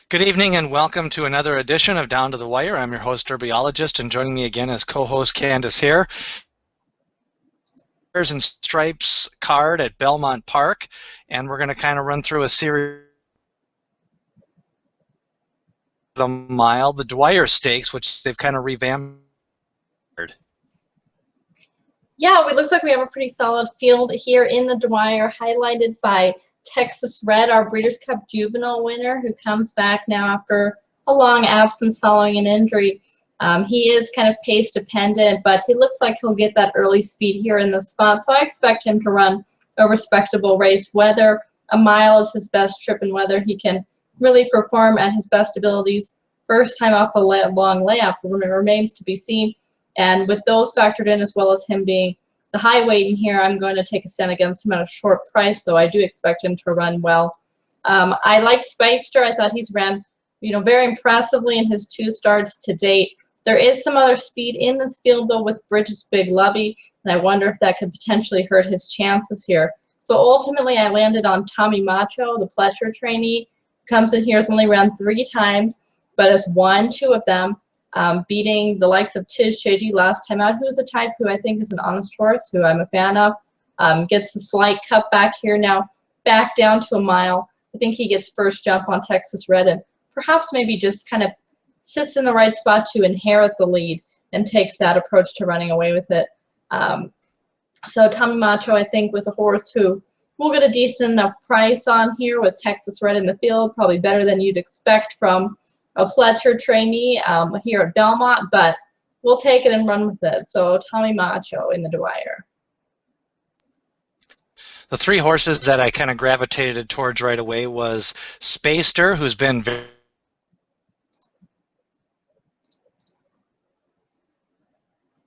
Good evening and welcome to another edition of Down to the Wire. I'm your host, herbiologist, and joining me again as co-host Candice here. Stars and Stripes card at Belmont Park, and we're going to kind of run through a series of the Dwyer Stakes, which they've kind of revamped. Yeah, it looks like we have a pretty solid field here in the Dwyer, highlighted by Texas Red, our Breeders' Cup Juvenile winner, who comes back now after a long absence following an injury. He is kind of pace dependent, but he looks like he'll get that early speed here in the spot, so I expect him to run a respectable race. Whether a mile is his best trip and whether he can really perform at his best abilities first time off a long layoff remains to be seen. And with those factored in, as well as him being the high weight in here, I'm going to take a stand against him at a short price, though I do expect him to run well. I like Speedster. I thought he's ran, very impressively in his 2 starts to date. There is some other speed in this field, though, with Bridges' Big Lovey, and I wonder if that could potentially hurt his chances here. So ultimately, I landed on Tommy Macho, the Pletcher trainee. Comes in here, has only ran 3 times, but has won 2 of them. Beating the likes of Tiz Shady last time out, who's a type who I think is an honest horse, who I'm a fan of. Gets the slight cut back here now, back down to a mile. I think he gets first jump on Texas Red and perhaps maybe just kind of sits in the right spot to inherit the lead and takes that approach to running away with it. So Tommy Macho, I think, with a horse who will get a decent enough price on here with Texas Red in the field, probably better than you'd expect from a Pletcher trainee here at Belmont, but we'll take it and run with it. So Tommy Macho in the Dwyer. The 3 horses that I kind of gravitated towards right away was Speedster, who's been very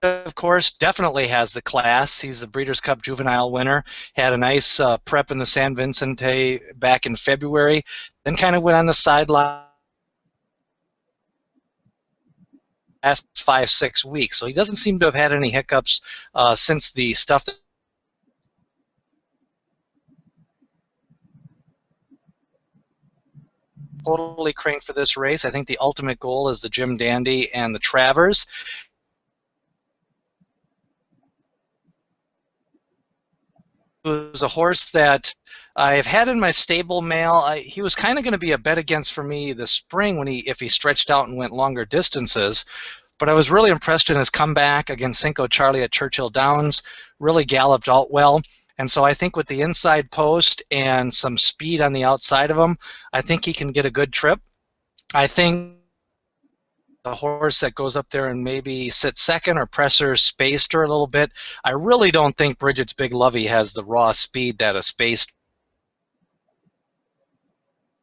of course, definitely has the class. He's the Breeders' Cup Juvenile winner. Had a nice prep in the San Vicente back in February, then kind of went on the sideline last 5-6 weeks. So he doesn't seem to have had any hiccups since the stuff that totally cranked for this race. I think the ultimate goal is the Jim Dandy and the Travers. It was a horse that I've had in my stable mail. He was kind of going to be a bet against for me this spring if he stretched out and went longer distances. But I was really impressed in his comeback against Cinco Charlie at Churchill Downs. Really galloped out well. And so I think with the inside post and some speed on the outside of him, I think he can get a good trip. I think the horse that goes up there and maybe sits second or presser Speedster a little bit. I really don't think Bridget's Big Lovey has the raw speed that a Speedster.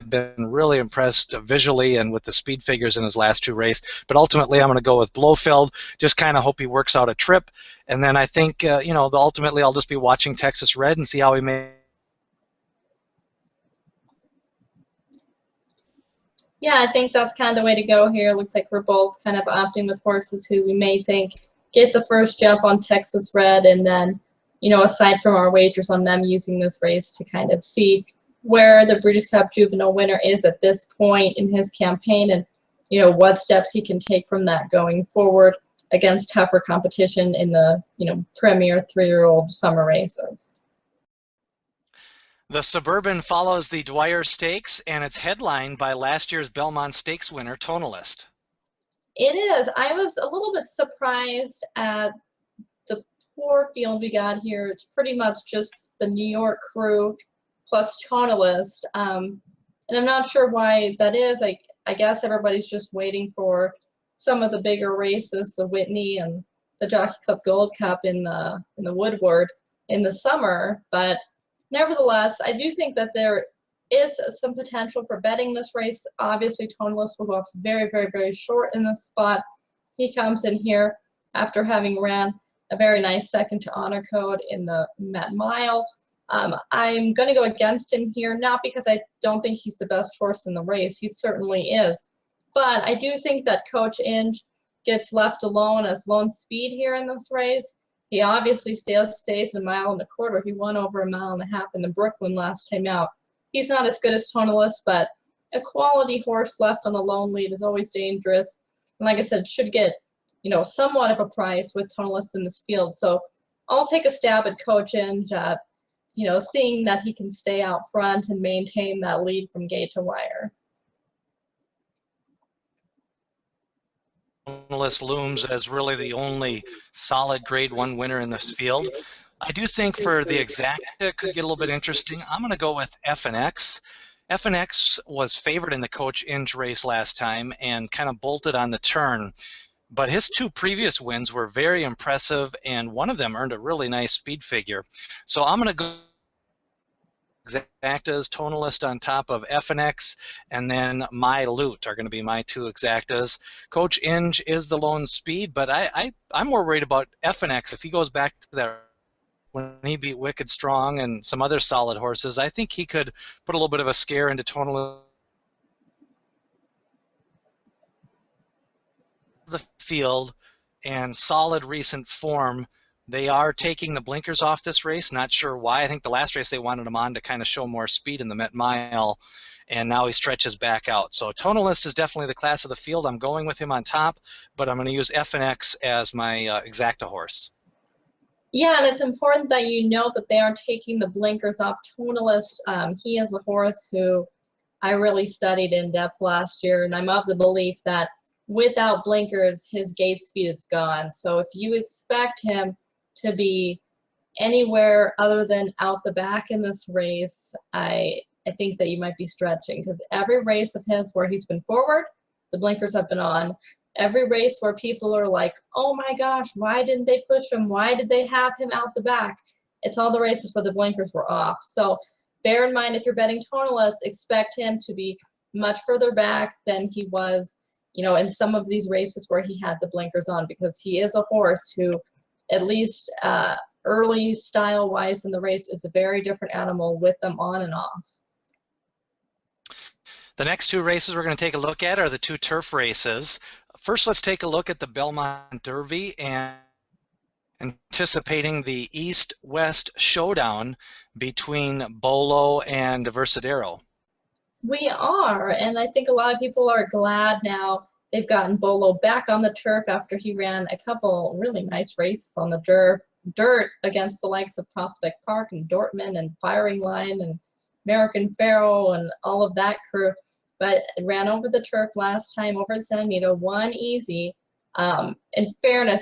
Been really impressed visually and with the speed figures in his last 2 races, but ultimately I'm going to go with Blofeld. Just kind of hope he works out a trip, and then I think ultimately I'll just be watching Texas Red and see how he may. Yeah, I think that's kind of the way to go here. Looks like we're both kind of opting with horses who we may think get the first jump on Texas Red, and then, aside from our wagers on them using this race to kind of see where the Breeders' Cup Juvenile winner is at this point in his campaign and, what steps he can take from that going forward against tougher competition in the, premier 3-year-old summer races. The Suburban follows the Dwyer Stakes, and it's headlined by last year's Belmont Stakes winner, Tonalist. It is. I was a little bit surprised at the poor field we got here. It's pretty much just the New York crew plus Tonalist. And I'm not sure why that is. I guess everybody's just waiting for some of the bigger races, the Whitney and the Jockey Club Gold Cup in the Woodward in the summer. But nevertheless, I do think that there is some potential for betting this race. Obviously, Tonalist will go off very, very, very short in this spot. He comes in here after having ran a very nice second to Honor Code in the Met Mile. I'm going to go against him here, not because I don't think he's the best horse in the race. He certainly is. But I do think that Coach Inge gets left alone as lone speed here in this race. He obviously stays 1.25 miles. He won over 1.5 miles in the Brooklyn last time out. He's not as good as Tonalist, but a quality horse left on the lone lead is always dangerous. And like I said, should get, you know, somewhat of a price with Tonalist in this field. So I'll take a stab at Coach Inge at, you know, seeing that he can stay out front and maintain that lead from gate to wire. Tonalist looms as really the only solid Grade 1 winner in this field. I do think for the exact it could get a little bit interesting. I'm going to go with Effinex. Effinex was favored in the Coach Inge race last time and kind of bolted on the turn. But his two previous wins were very impressive, and one of them earned a really nice speed figure. So I'm going to go exactas, Tonalist on top of Effinex, and then Mylute are going to be my two exactas. Coach Inge is the lone speed, but I'm more worried about Effinex. If he goes back to that when he beat Wicked Strong and some other solid horses, I think he could put a little bit of a scare into Tonalist. The field and solid recent form. They are taking the blinkers off this race. Not sure why. I think the last race they wanted him on to kind of show more speed in the Met Mile, and now he stretches back out. So Tonalist is definitely the class of the field. I'm going with him on top, but I'm going to use Effinex as my exacta horse. Yeah, and it's important that you know that they are taking the blinkers off Tonalist. He is a horse who I really studied in depth last year, and I'm of the belief that without blinkers, his gate speed is gone. So if you expect him to be anywhere other than out the back in this race, I think that you might be stretching, because every race of his where he's been forward, the blinkers have been on. Every race where people are like, oh my gosh, why didn't they push him? Why did they have him out the back? It's all the races where the blinkers were off. So bear in mind, if you're betting Tonalist, expect him to be much further back than he was, you know, in some of these races where he had the blinkers on, because he is a horse who, at least early style-wise in the race, is a very different animal with them on and off. The next two races we're going to take a look at are the two turf races. First, let's take a look at the Belmont Derby and anticipating the East-West showdown between Bolo and Versadero. We are, and I think a lot of people are glad now they've gotten Bolo back on the turf after he ran a couple really nice races on the dirt against the likes of Prospect Park and Dortmund and Firing Line and American Pharaoh and all of that crew. But ran over the turf last time over San Anita, won easy. In fairness,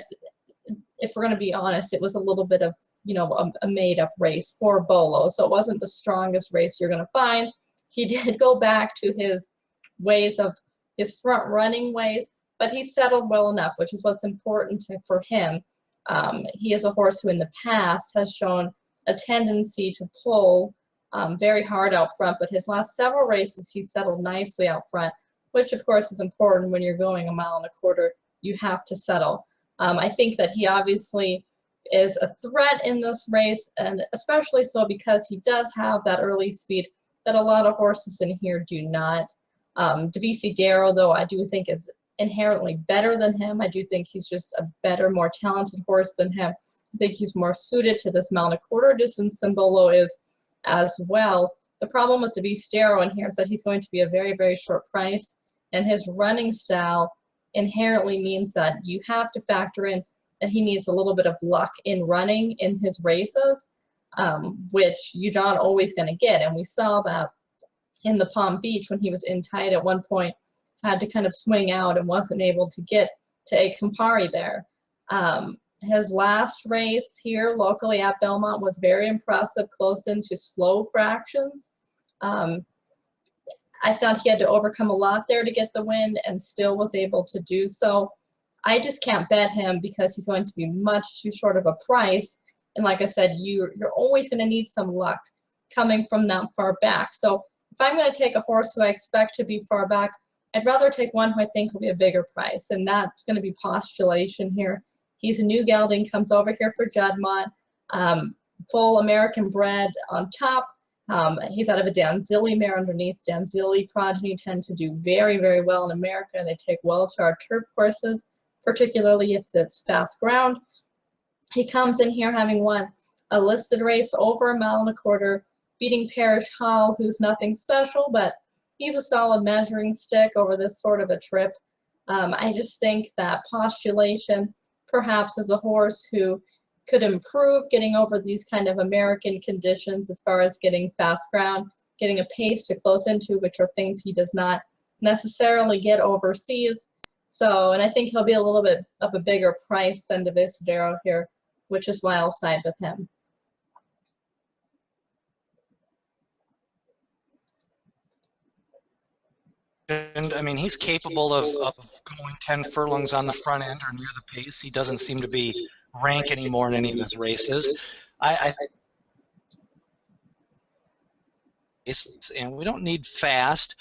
if we're going to be honest, it was a little bit of, you know, a made-up race for Bolo, so it wasn't the strongest race you're going to find. He did go back to his ways of his front-running ways, but he settled well enough, which is what's important for him. He is a horse who in the past has shown a tendency to pull very hard out front, but his last several races he settled nicely out front, which of course is important when you're going 1.25 miles. You have to settle. I think that he obviously is a threat in this race, and especially so because he does have that early speed that a lot of horses in here do not. Darrow, though, I do think is inherently better than him. I do think he's just a better, more talented horse than him. I think he's more suited to this 1.25 mile distance than Bolo is as well. The problem with Darrow in here is that he's going to be a very, very short price, and his running style inherently means that you have to factor in that he needs a little bit of luck in running in his races, which you're not always going to get. And we saw that in the Palm Beach when he was in tight at one point, had to kind of swing out and wasn't able to get to a Campari there. His last race here locally at Belmont was very impressive, close into slow fractions. I thought he had to overcome a lot there to get the win and still was able to do so. I just can't bet him because he's going to be much too short of a price. And like I said, you're always going to need some luck coming from that far back. So if I'm going to take a horse who I expect to be far back, I'd rather take one who I think will be a bigger price, and that's going to be Postulation here. He's a new gelding, comes over here for Juddmonte, full American bred on top. He's out of a Danzilli mare underneath. Danzilli progeny tend to do very, very well in America. They take well to our turf courses, particularly if it's fast ground. He comes in here having won a listed race over 1.25 miles, beating Parish Hall, who's nothing special, but he's a solid measuring stick over this sort of a trip. I just think that Postulation perhaps is a horse who could improve getting over these kind of American conditions as far as getting fast ground, getting a pace to close into, which are things he does not necessarily get overseas. So, and I think he'll be a little bit of a bigger price than Divisadero here, which is why I'll side with him. And I mean, he's capable of going 10 furlongs on the front end or near the pace. He doesn't seem to be rank anymore in any of his races. And we don't need fast.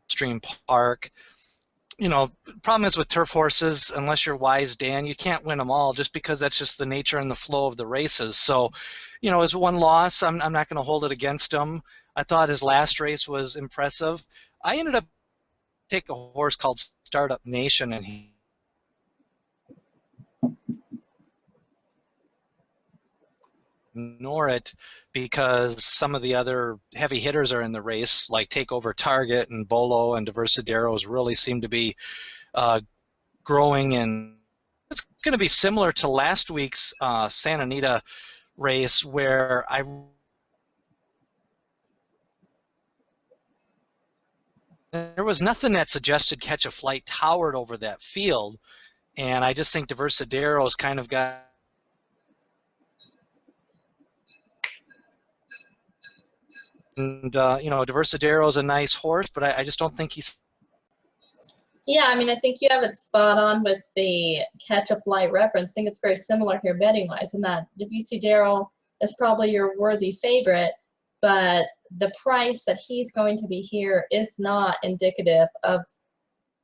Stream Park. You know, problem is with turf horses, unless you're wise, Dan, you can't win them all just because that's just the nature and the flow of the races. So, you know, his one loss, I'm not going to hold it against him. I thought his last race was impressive. I ended up taking a horse called Startup Nation, and he ignore it because some of the other heavy hitters are in the race, like Takeover Target and Bolo and Diversideros really seem to be growing, and it's going to be similar to last week's Santa Anita race where there was nothing that suggested Catch a Flight towered over that field, and I just think Diversideros kind of got and you know, Diversidero is a nice horse, but I just don't think he's. Yeah, I mean, I think you have it spot on with the Catch a Flight reference. I think it's very similar here betting-wise, in that Diversidero is probably your worthy favorite, but the price that he's going to be here is not indicative of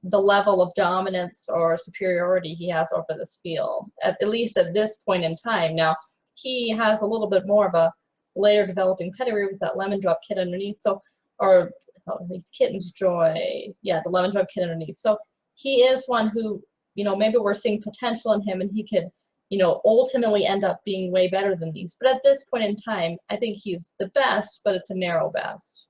the level of dominance or superiority he has over this field, at least at this point in time. Now, he has a little bit more of a later developing pedigree with that Lemon Drop kid underneath, so, or at least Kitten's Joy, yeah, the Lemon Drop kid underneath. So he is one who, you know, maybe we're seeing potential in him and he could, you know, ultimately end up being way better than these. But at this point in time, I think he's the best, but it's a narrow best.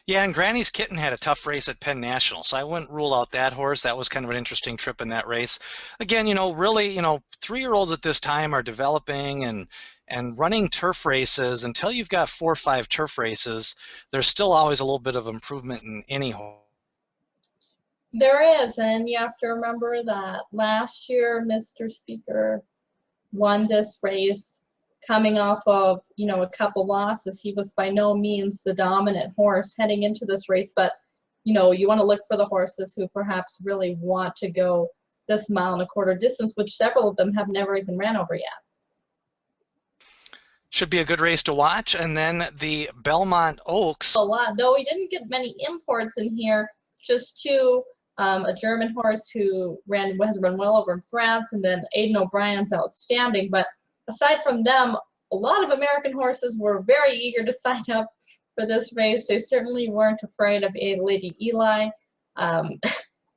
Yeah, and Granny's Kitten had a tough race at Penn National, so I wouldn't rule out that horse. That was kind of an interesting trip in that race. Again, you know, really, you know, 3-year-olds at this time are developing and running turf races. Until you've got 4 or 5 turf races, there's still always a little bit of improvement in any horse. There is, and you have to remember that last year Mr. Speaker won this race coming off of, you know, a couple losses. He was by no means the dominant horse heading into this race, but, you know, you want to look for the horses who perhaps really want to go this 1.25 mile distance, which several of them have never even ran over yet. Should be a good race to watch. And then the Belmont Oaks. A lot, though we didn't get many imports in here, just 2. A German horse who has run well over in France, and then Aidan O'Brien's outstanding. But aside from them, a lot of American horses were very eager to sign up for this race. They certainly weren't afraid of a Lady Eli.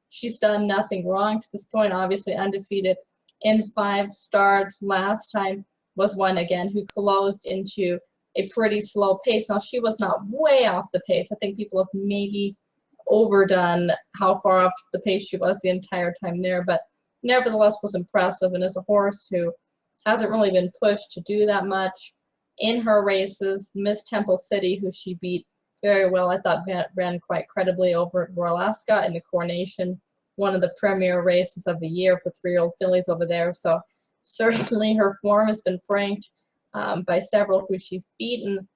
She's done nothing wrong to this point, obviously undefeated in 5 starts. Last time was one, again, who closed into a pretty slow pace. Now, she was not way off the pace. I think people have maybe overdone how far off the pace she was the entire time there, but nevertheless was impressive, and is a horse who hasn't really been pushed to do that much in her races. Miss Temple City, who she beat very well, I thought ran quite credibly over at Royal Ascot in the Coronation, one of the premier races of the year for 3-year-old fillies over there. So certainly her form has been franked by several who she's beaten.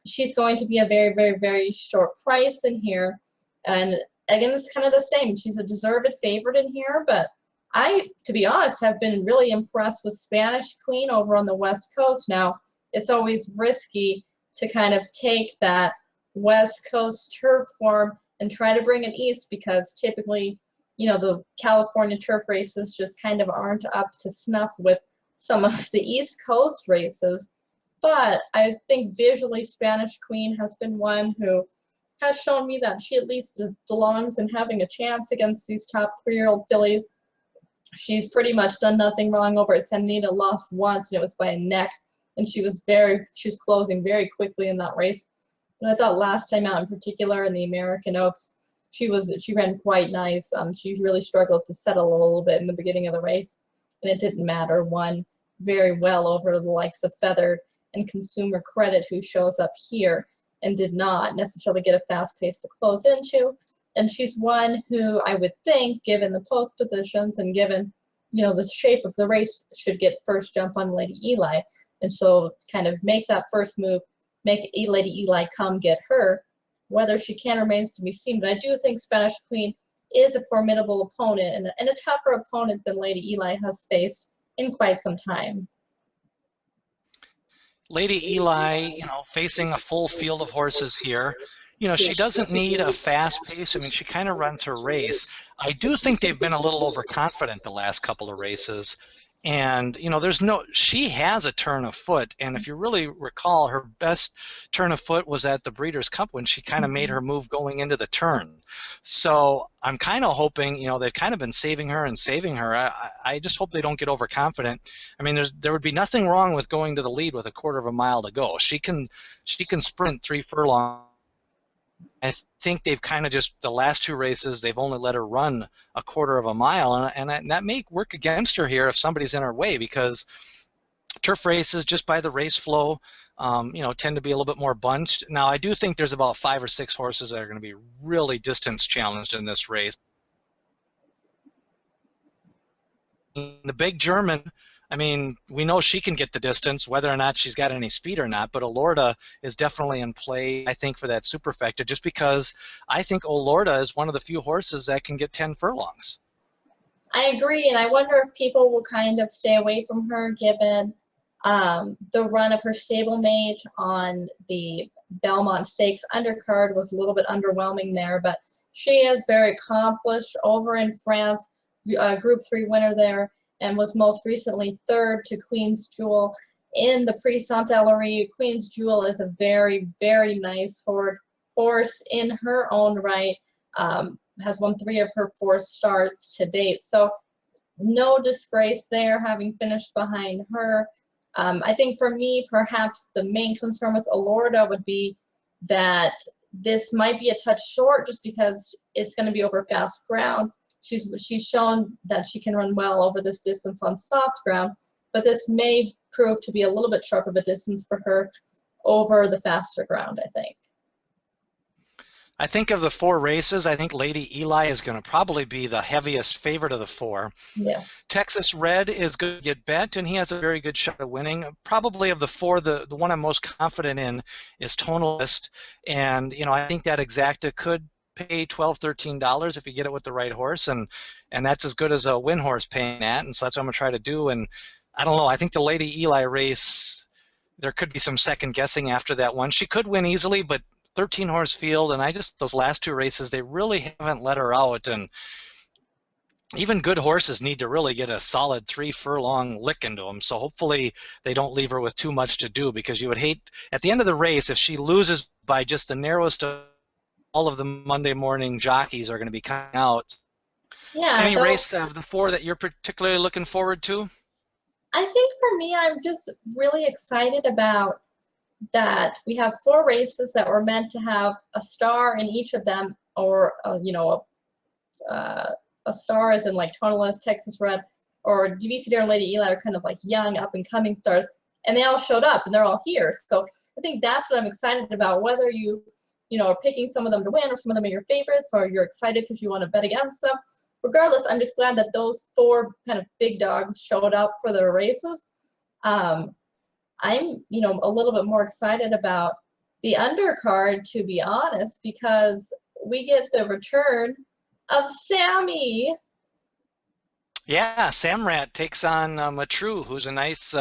She's going to be a very, very, very short price in here. And again, it's kind of the same. She's a deserved favorite in here, but I, to be honest, have been really impressed with Spanish Queen over on the West Coast. Now, it's always risky to kind of take that West Coast turf form and try to bring it east, because typically, you know, the California turf races just kind of aren't up to snuff with some of the East Coast races. But I think visually Spanish Queen has been one who has shown me that she at least belongs in having a chance against these top 3-year-old fillies. She's pretty much done nothing wrong over at San Anita, lost once, and it was by a neck. And she was closing very quickly in that race. But I thought last time out in particular in the American Oaks, she ran quite nice. She really struggled to settle a little bit in the beginning of the race, and it didn't matter. Won very well over the likes of Feathered and Consumer Credit, who shows up here and did not necessarily get a fast pace to close into. And she's one who I would think, given the post positions and given, the shape of the race, should get first jump on Lady Eli. And so kind of make that first move, make Lady Eli come get her. Whether she can remains to be seen, but I do think Spanish Queen is a formidable opponent and a tougher opponent than Lady Eli has faced in quite some time. Lady Eli, facing a full field of horses here, she doesn't need a fast pace. I mean, she kind of runs her race. I do think they've been a little overconfident the last couple of races. And, she has a turn of foot. And if you really recall, her best turn of foot was at the Breeders' Cup when she kind of made her move going into the turn. So I'm kind of hoping, they've kind of been saving her and saving her. I just hope they don't get overconfident. I mean, there would be nothing wrong with going to the lead with a quarter of a mile to go. She can sprint 3 furlongs. I think they've kind of just, the last 2 races, they've only let her run a quarter of a mile, and that may work against her here if somebody's in her way, because turf races, just by the race flow, tend to be a little bit more bunched. Now, I do think there's about 5 or 6 horses that are going to be really distance challenged in this race. The big German, I mean, we know she can get the distance, whether or not she's got any speed or not, but Olorda is definitely in play, I think, for that superfecta, just because I think Olorda is one of the few horses that can get 10 furlongs. I agree, and I wonder if people will kind of stay away from her given the run of her stablemate on the Belmont Stakes undercard was a little bit underwhelming there, but she is very accomplished over in France, Group 3 winner there, and was most recently 3rd to Queen's Jewel in the Prix Saint-Ellery. Queen's Jewel is a very, very nice horse in her own right, has won 3 of her 4 starts to date. So no disgrace there, having finished behind her. I think for me, perhaps the main concern with Olorda would be that this might be a touch short just because it's going to be over fast ground. She's shown that she can run well over this distance on soft ground, but this may prove to be a little bit short of a distance for her over the faster ground, I think. I think of the 4 races, I think Lady Eli is going to probably be the heaviest favorite of the 4. Yes. Texas Red is going to get bet, and he has a very good shot of winning. Probably of the 4, the one I'm most confident in is Tonalist, and I think that exacta could pay $12, $13 if you get it with the right horse, and that's as good as a win horse paying that, and so that's what I'm going to try to do. And I don't know, I think the Lady Eli race, there could be some second guessing after that one. She could win easily, but 13-horse field, and those last 2 races, they really haven't let her out, and even good horses need to really get a solid 3 furlong lick into them, so hopefully they don't leave her with too much to do, because you would hate, at the end of the race, if she loses by just the narrowest of all of the Monday morning jockeys are going to be coming out. Yeah. Any race of the 4 that you're particularly looking forward to? I think for me, I'm just really excited about that we have 4 races that were meant to have a star in each of them, or a star as in like Tonalist, Texas Red, or DVC Dare and Lady Eli are kind of like young up and coming stars, and they all showed up and they're all here. So I think that's what I'm excited about, whether you are picking some of them to win or some of them are your favorites, or you're excited because you want to bet against them. Regardless, I'm just glad that those 4 kind of big dogs showed up for the races. I'm, a little bit more excited about the undercard, to be honest, because we get the return of Sammy. Yeah, Samrat takes on Macho, who's a nice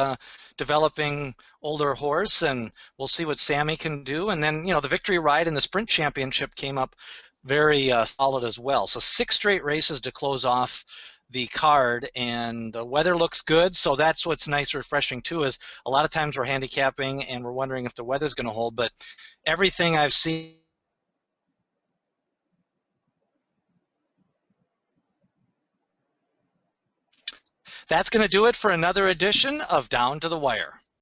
developing older horse, and we'll see what Sammy can do. And then, the victory ride in the Sprint Championship came up very solid as well. So 6 straight races to close off the card, and the weather looks good, so that's what's nice, refreshing too, is a lot of times we're handicapping and we're wondering if the weather's going to hold, but everything I've seen That's going to do it for another edition of Down to the Wire.